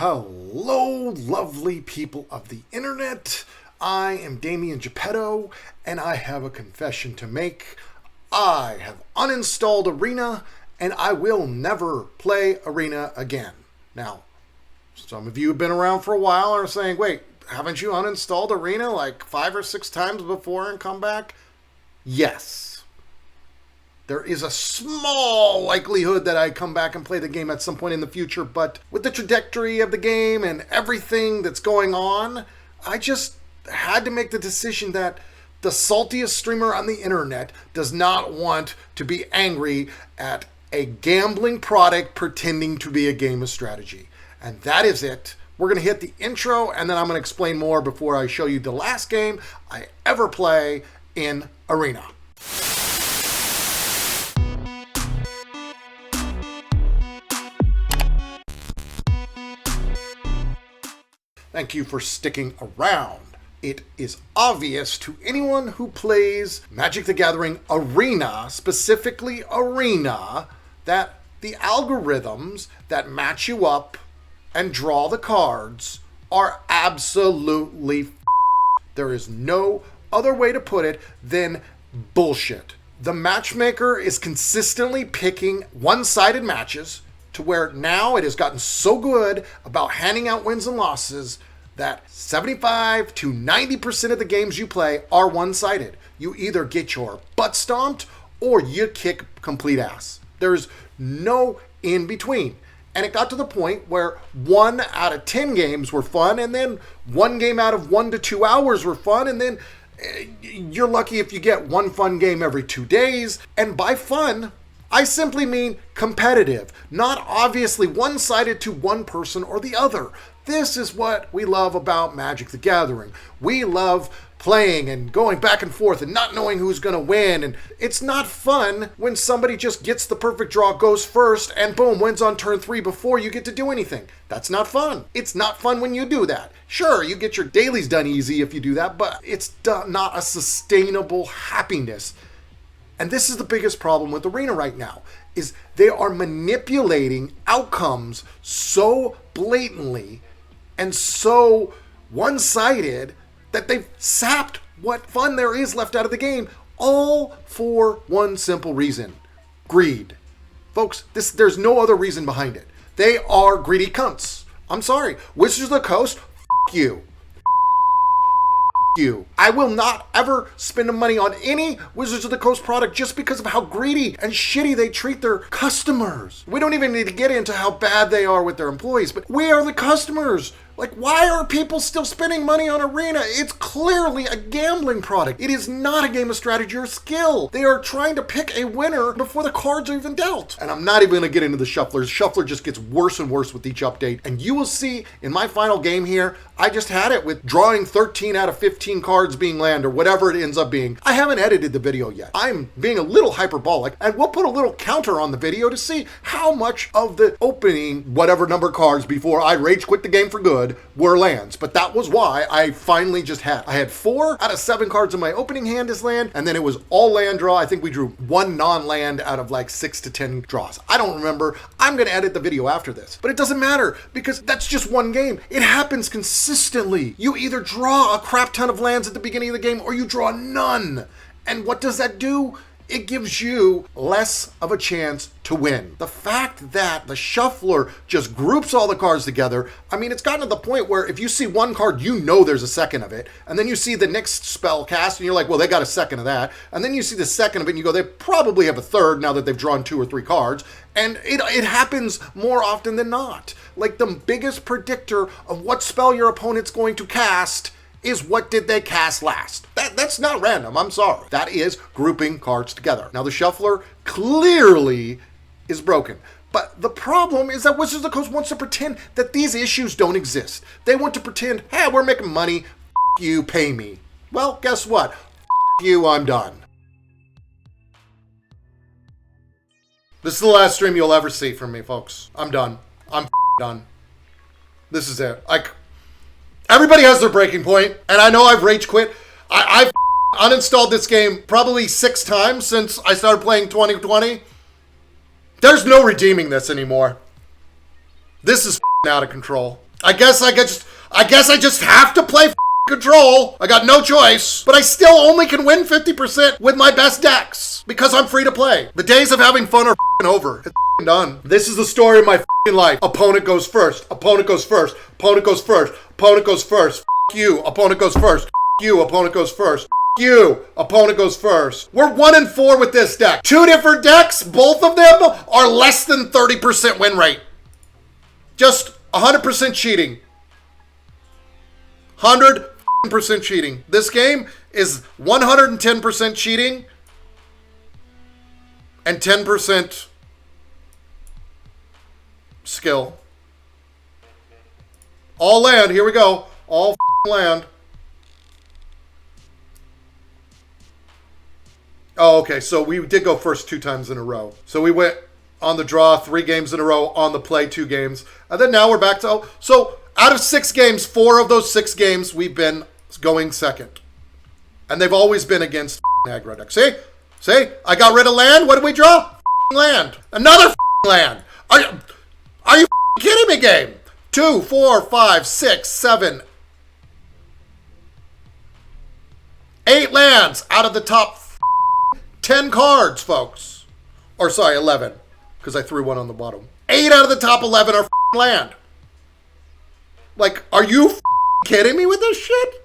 Hello, lovely people of the internet. I am Damian Geppetto, and I have a confession to make. I have uninstalled Arena, and I will never play Arena again. Now, some of you have been around for a while and are saying, wait, haven't you uninstalled Arena like 5 or 6 times before and come back? Yes. There is a small likelihood that I come back and play the game at some point in the future, but with the trajectory of the game and everything that's going on, I just had to make the decision that the saltiest streamer on the internet does not want to be angry at a gambling product pretending to be a game of strategy. And that is it. We're going to hit the intro, and then I'm going to explain more before I show you the last game I ever play in Arena. Thank you for sticking around. It is obvious to anyone who plays Magic the Gathering Arena, specifically Arena, that the algorithms that match you up and draw the cards are absolutely There is no other way to put it than bullshit. The matchmaker is consistently picking one-sided matches to where now it has gotten so good about handing out wins and losses that 75 to 90% of the games you play are one-sided. You either get your butt stomped or you kick complete ass. There's no in between. And it got to the point where 1 out of 10 games were fun, and then 1 game out of 1 to 2 hours were fun, and then you're lucky if you get 1 fun game every 2 days. And by fun, I simply mean competitive, not obviously one-sided to one person or the other. This is what we love about Magic the Gathering. We love playing and going back and forth and not knowing who's going to win. And it's not fun when somebody just gets the perfect draw, goes first, and boom, wins on turn 3 before you get to do anything. That's not fun. It's not fun when you do that. Sure, you get your dailies done easy if you do that, but it's not a sustainable happiness. And this is the biggest problem with Arena right now, is they are manipulating outcomes so blatantly and so one-sided that they've sapped what fun there is left out of the game, all for one simple reason: greed. Folks, there's no other reason behind it. They are greedy cunts. I'm sorry. Wizards of the Coast, you. You. I will not ever spend money on any Wizards of the Coast product just because of how greedy and shitty they treat their customers. We don't even need to get into how bad they are with their employees, but we are the customers. Like, why are people still spending money on Arena? It's clearly a gambling product. It is not a game of strategy or skill. They are trying to pick a winner before the cards are even dealt. And I'm not even going to get into the shufflers. Shuffler just gets worse and worse with each update. And you will see in my final game here, I just had it with drawing 13 out of 15 cards being land or whatever it ends up being. I haven't edited the video yet. I'm being a little hyperbolic, and we'll put a little counter on the video to see how much of the opening whatever number cards before I rage quit the game for good were lands. But that was why I finally I had 4 out of 7 cards in my opening hand as land, and then it was all land draw. I think we drew 1 non-land out of like 6 to 10 draws. I don't remember. I'm going to edit the video after this, but it doesn't matter because that's just one game. It happens consistently. You either draw a crap ton of lands at the beginning of the game or you draw none. And what does that do? It gives you less of a chance to win. The fact that the shuffler just groups all the cards together, I mean, it's gotten to the point where if you see one card, you know there's a second of it. And then you see the next spell cast and you're like, well, they got a second of that. And then you see the second of it and you go, they probably have a third now that they've drawn 2 or 3 cards. And it happens more often than not. Like, the biggest predictor of what spell your opponent's going to cast is what did they cast last. That's not random, I'm sorry. That is grouping cards together. Now the shuffler clearly is broken. But the problem is that Wizards of the Coast wants to pretend that these issues don't exist. They want to pretend, hey, we're making money, you, pay me. Well, guess what? You, I'm done. This is the last stream you'll ever see from me, folks. I'm done. I'm done. This is it. Everybody has their breaking point, and I know I've rage quit. I've uninstalled this game probably 6 times since I started playing 2020. There's no redeeming this anymore. This is out of control. I guess I just have to play control. I got no choice, but I still only can win 50% with my best decks because I'm free to play. The days of having fun are over. It's done. This is the story of my life. Opponent goes first. Opponent goes first. Opponent goes first. Opponent goes first. You. Opponent goes first. You. Opponent goes first. You. Opponent goes first. We're 1-4 with this deck. 2 different decks. Both of them are less than 30% win rate. Just 100% cheating. 100% cheating. This game is 110% cheating and 10% skill. All land. Here we go. All land. Oh, okay. So we did go first 2 times in a row. So we went on the draw 3 games in a row, on the play 2 games. And then now we're back to... So out of 6 games, 4 of those 6 games, we've been going second. And they've always been against aggro deck. See? See? I got rid of land. What did we draw? Land. Another land. Are you kidding me, game? 2, 4, 5, 6, 7, 8 lands out of the top 10 cards, folks. Or sorry, 11. Because I threw one on the bottom. 8 out of the top 11 are land. Like, are you kidding me with this shit?